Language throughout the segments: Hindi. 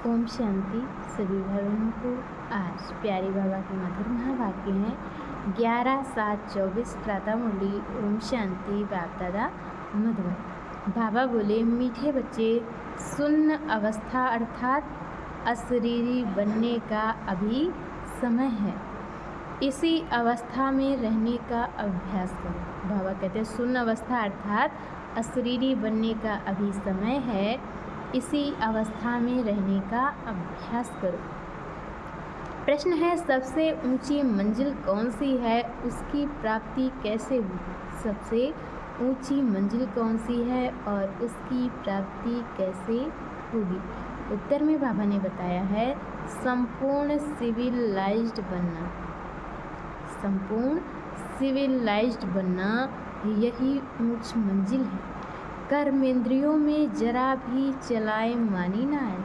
ओम शांति। सभी भाई बहनों को आज प्यारे बाबा के मधुर महावाक्य हैं 11/7/24 प्रातः मुरली। ओम शांति। बाप दादा मधुबन। बाबा बोले, मीठे बच्चे, सुन्न अवस्था अर्थात अशरीरी बनने का अभी समय है। इसी अवस्था में रहने का अभ्यास करो। बाबा कहते हैं सुन्न अवस्था अर्थात अशरीरी बनने का अभी समय है, इसी अवस्था में रहने का अभ्यास करो। प्रश्न है, सबसे ऊंची मंजिल कौन सी है, उसकी प्राप्ति कैसे होगी? सबसे ऊंची मंजिल कौन सी है और उसकी प्राप्ति कैसे होगी? उत्तर में बाबा ने बताया है, संपूर्ण सिविलाइज्ड बनना। संपूर्ण सिविलाइज्ड बनना यही ऊंच मंजिल है। कर्मेंद्रियों में जरा भी चलाए मानी ना आए।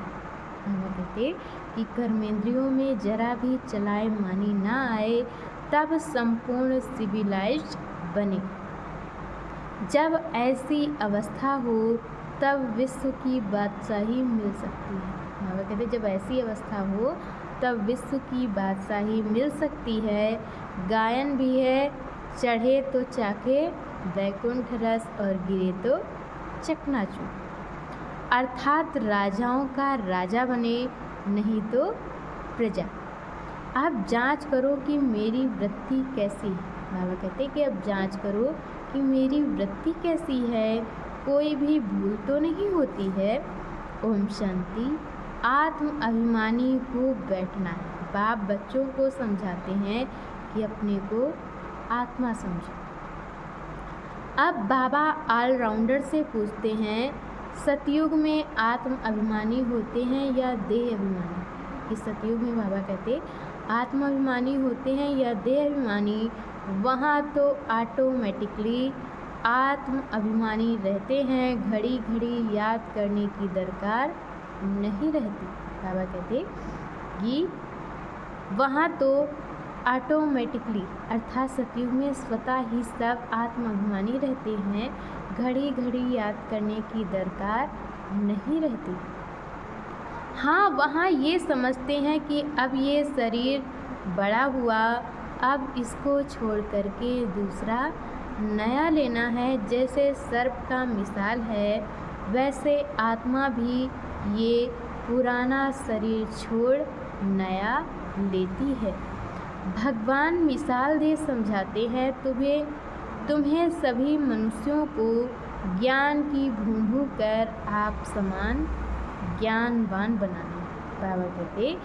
बाबा कहते कि कर्मेंद्रियों में जरा भी चलाए मानी ना आए, तब संपूर्ण सिविलाइज्ड बने। जब ऐसी अवस्था हो तब विश्व की बादशाही मिल सकती है। बाबा कहते जब ऐसी अवस्था हो तब विश्व की बादशाही मिल सकती है। गायन भी है, चढ़े तो चाके वैकुंठ रस और गिरे तो चकनाचूर, अर्थात राजाओं का राजा बने, नहीं तो प्रजा। अब जांच करो कि मेरी वृत्ति कैसी है। बाबा कहते कि अब जांच करो कि मेरी वृत्ति कैसी है, कोई भी भूल तो नहीं होती है। ओम शांति। आत्म अभिमानी हो बैठना है। बाप बच्चों को समझाते हैं कि अपने को आत्मा समझो। अब बाबा ऑलराउंडर से पूछते हैं, सतयुग में आत्म अभिमानी होते हैं या देह अभिमानी? कि सतयुग में बाबा कहते आत्म अभिमानी होते हैं या देह अभिमानी? वहाँ तो ऑटोमेटिकली आत्म अभिमानी रहते हैं, घड़ी घड़ी याद करने की दरकार नहीं रहती। बाबा कहते कि वहाँ तो ऑटोमेटिकली अर्थात सतयुग में स्वतः ही सब आत्माभिमानी रहते हैं, घड़ी घड़ी याद करने की दरकार नहीं रहती। हाँ, वहाँ ये समझते हैं कि अब ये शरीर बड़ा हुआ, अब इसको छोड़ करके दूसरा नया लेना है। जैसे सर्प का मिसाल है, वैसे आत्मा भी ये पुराना शरीर छोड़ नया लेती है। भगवान मिसाल दे समझाते हैं, तुम्हें सभी मनुष्यों को ज्ञान की भूभू कर आप समान ज्ञानवान बनाना। बाबा कहते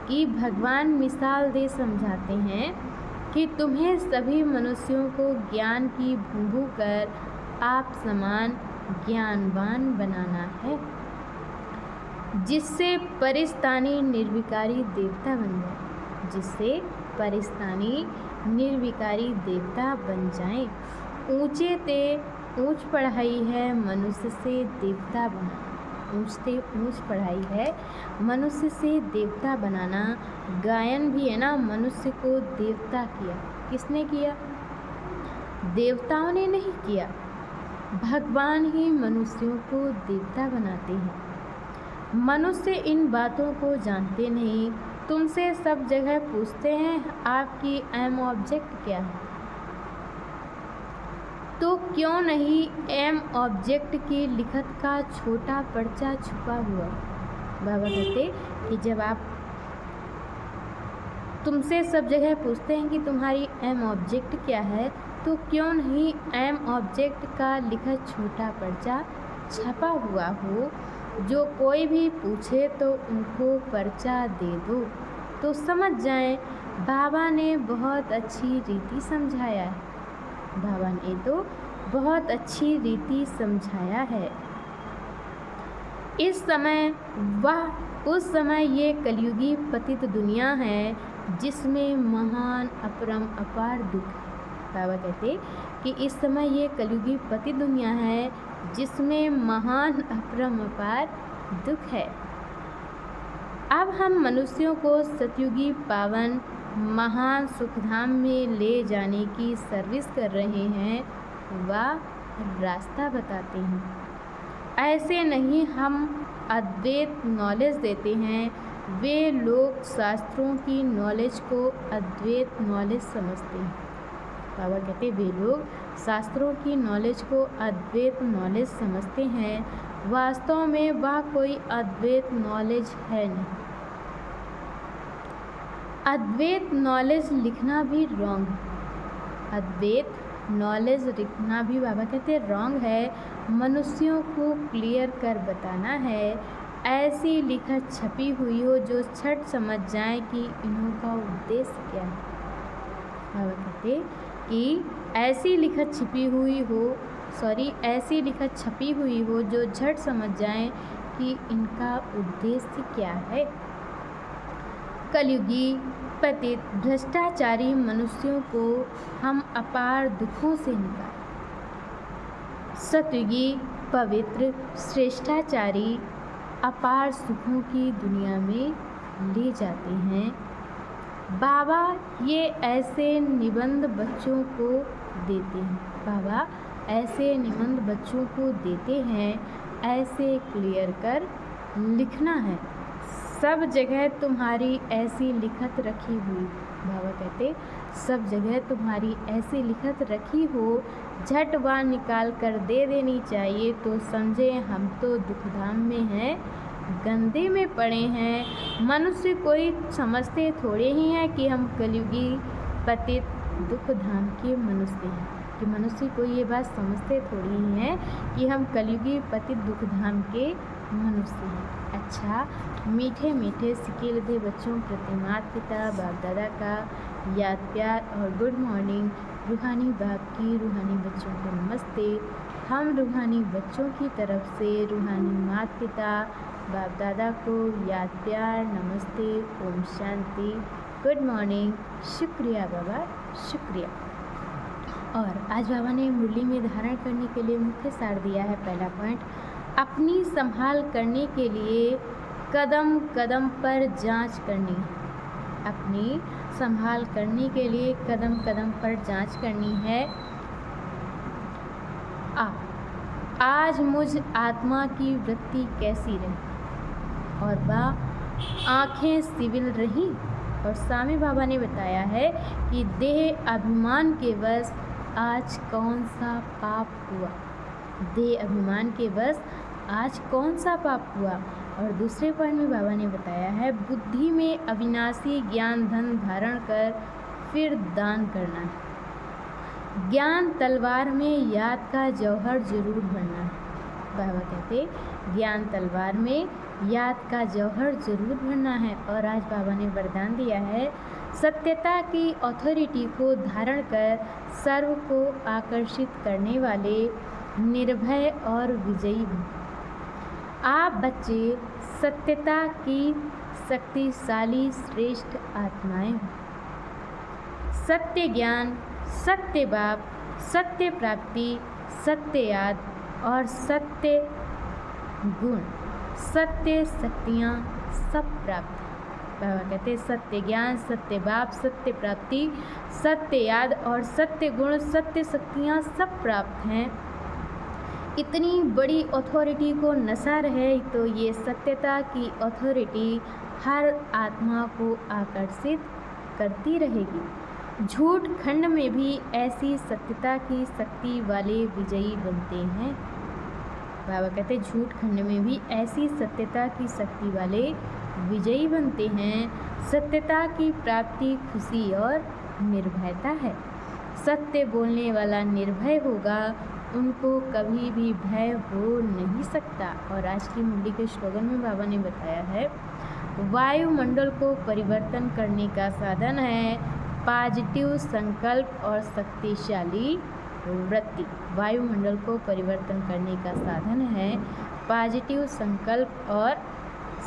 कि भगवान मिसाल दे समझाते हैं कि तुम्हें सभी मनुष्यों को ज्ञान की भूभू कर आप समान ज्ञानवान बनाना है, जिससे परिस्तानी निर्विकारी देवता बन जाए। जिससे परिस्तानी निर्विकारी देवता बन जाएं। ऊंचे ते ऊंच पढ़ाई है, मनुष्य से देवता बनाना। ऊंच ते ऊंच पढ़ाई है, मनुष्य से देवता बनाना। गायन भी है ना, मनुष्य को देवता किया। किसने किया? देवताओं ने नहीं किया, भगवान ही मनुष्यों को देवता बनाते हैं। मनुष्य इन बातों को जानते नहीं। तुमसे सब जगह पूछते हैं आपकी एम ऑब्जेक्ट क्या है, तो क्यों नहीं एम ऑब्जेक्ट की लिखत का छोटा पर्चा छुपा हुआ? बाबा कहते कि जब आप तुमसे सब जगह पूछते हैं कि तुम्हारी एम ऑब्जेक्ट क्या है, तो क्यों नहीं एम ऑब्जेक्ट का लिखत छोटा पर्चा छपा हुआ हो। जो कोई भी पूछे तो उनको पर्चा दे दो, तो समझ जाएं बाबा ने बहुत अच्छी रीति समझाया है। बाबा ने तो बहुत अच्छी रीति समझाया है। उस समय ये कलयुगी पतित दुनिया है, जिसमें महान अपरम अपार दुख है। बाबा कहते कि इस समय ये कलयुगी पतित दुनिया है, जिसमें महान अपरम अपार दुख है। अब हम मनुष्यों को सतयुगी पावन महान सुखधाम में ले जाने की सर्विस कर रहे हैं, वह रास्ता बताते हैं। ऐसे नहीं हम अद्वैत नॉलेज देते हैं, वे लोग शास्त्रों की नॉलेज को अद्वैत नॉलेज समझते हैं। बाबा कहते हैं वे लोग शास्त्रों की नॉलेज को अद्वैत नॉलेज समझते हैं, वास्तव में वह कोई अद्वैत नॉलेज है नहीं। अद्वैत नॉलेज लिखना भी रॉन्ग है। अद्वैत नॉलेज लिखना भी बाबा कहते हैं रॉन्ग है। मनुष्यों को क्लियर कर बताना है, ऐसी लिखत छपी हुई हो जो छठ समझ जाए कि इन्हों का उद्देश्य क्या है। बाबा कहते कि ऐसी लिखत छपी हुई हो जो झट समझ जाएं कि इनका उद्देश्य क्या है। कलयुगी पतित भ्रष्टाचारी मनुष्यों को हम अपार दुखों से निकालें। सतयुगी पवित्र श्रेष्ठाचारी अपार सुखों की दुनिया में ले जाते हैं। बाबा ये ऐसे निबंध बच्चों को देते हैं। बाबा ऐसे निबंध बच्चों को देते हैं, ऐसे क्लियर कर लिखना है। सब जगह तुम्हारी ऐसी लिखत रखी हुई। बाबा कहते सब जगह तुम्हारी ऐसी लिखत रखी हो, झट वह निकाल कर दे देनी चाहिए तो समझे हम तो दुखधाम में हैं, गंदे में पड़े हैं। मनुष्य कोई समझते थोड़े ही हैं कि हम कलयुगी पतित दुखधाम के मनुष्य हैं, कि मनुष्य कोई ये बात समझते थोड़ी ही हैं कि हम कलयुगी पतित दुखधाम के मनुष्य हैं। अच्छा, मीठे मीठे सिकेलधे बच्चों प्रति माता पिता बाप दादा का याद प्यार और गुड मॉर्निंग। रूहानी बाप की रूहानी बच्चों को नमस्ते। हम रूहानी बच्चों की तरफ से रूहानी माता पिता बाप दादा को याद प्यार नमस्ते, ओम शांति, गुड मॉर्निंग। शुक्रिया बाबा, शुक्रिया। और आज बाबा ने मुरली में धारण करने के लिए मुख्य सार दिया है। पहला पॉइंट, अपनी संभाल करने के लिए कदम कदम पर जांच करनी है। अपनी संभाल करने के लिए कदम कदम पर जांच करनी है। आज मुझ आत्मा की वृत्ति कैसी रही और वह आँखें सिविल रही। और स्वामी बाबा ने बताया है कि देह अभिमान के वश आज कौन सा पाप हुआ। देह अभिमान के वश आज कौन सा पाप हुआ। और दूसरे पॉइंट में बाबा ने बताया है, बुद्धि में अविनाशी ज्ञान धन धारण कर फिर दान करना है। ज्ञान तलवार में याद का जौहर जरूर भरना है। बाबा कहते ज्ञान तलवार में याद का जौहर जरूर भरना है। और आज बाबा ने वरदान दिया है, सत्यता की अथॉरिटी को धारण कर सर्व को आकर्षित करने वाले निर्भय और विजयी बनो। आप बच्चे सत्यता की शक्तिशाली श्रेष्ठ आत्माएं हो। सत्य ज्ञान, सत्य बाप, सत्य प्राप्ति, सत्य याद और सत्य गुण, सत्य शक्तियाँ सब प्राप्त। बाबा कहते सत्य ज्ञान, सत्य बाप, सत्य प्राप्ति, सत्य याद और सत्य गुण, सत्य शक्तियाँ सब प्राप्त हैं। इतनी बड़ी अथॉरिटी को नशा रहे तो ये सत्यता की अथॉरिटी हर आत्मा को आकर्षित करती रहेगी। झूठ खंड में भी ऐसी सत्यता की शक्ति वाले विजयी बनते हैं। बाबा कहते झूठ खंड में भी ऐसी सत्यता की शक्ति वाले विजयी बनते हैं। सत्यता की प्राप्ति खुशी और निर्भयता है। सत्य बोलने वाला निर्भय होगा, उनको कभी भी भय हो नहीं सकता। और आज की मुरली के स्लोगन में बाबा ने बताया है, वायुमंडल को परिवर्तन करने का साधन है पॉजिटिव संकल्प और शक्तिशाली वृत्ति। वायुमंडल को परिवर्तन करने का साधन है पॉजिटिव संकल्प और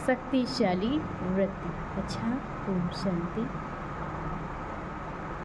शक्तिशाली वृत्ति। अच्छा, ओम शांति।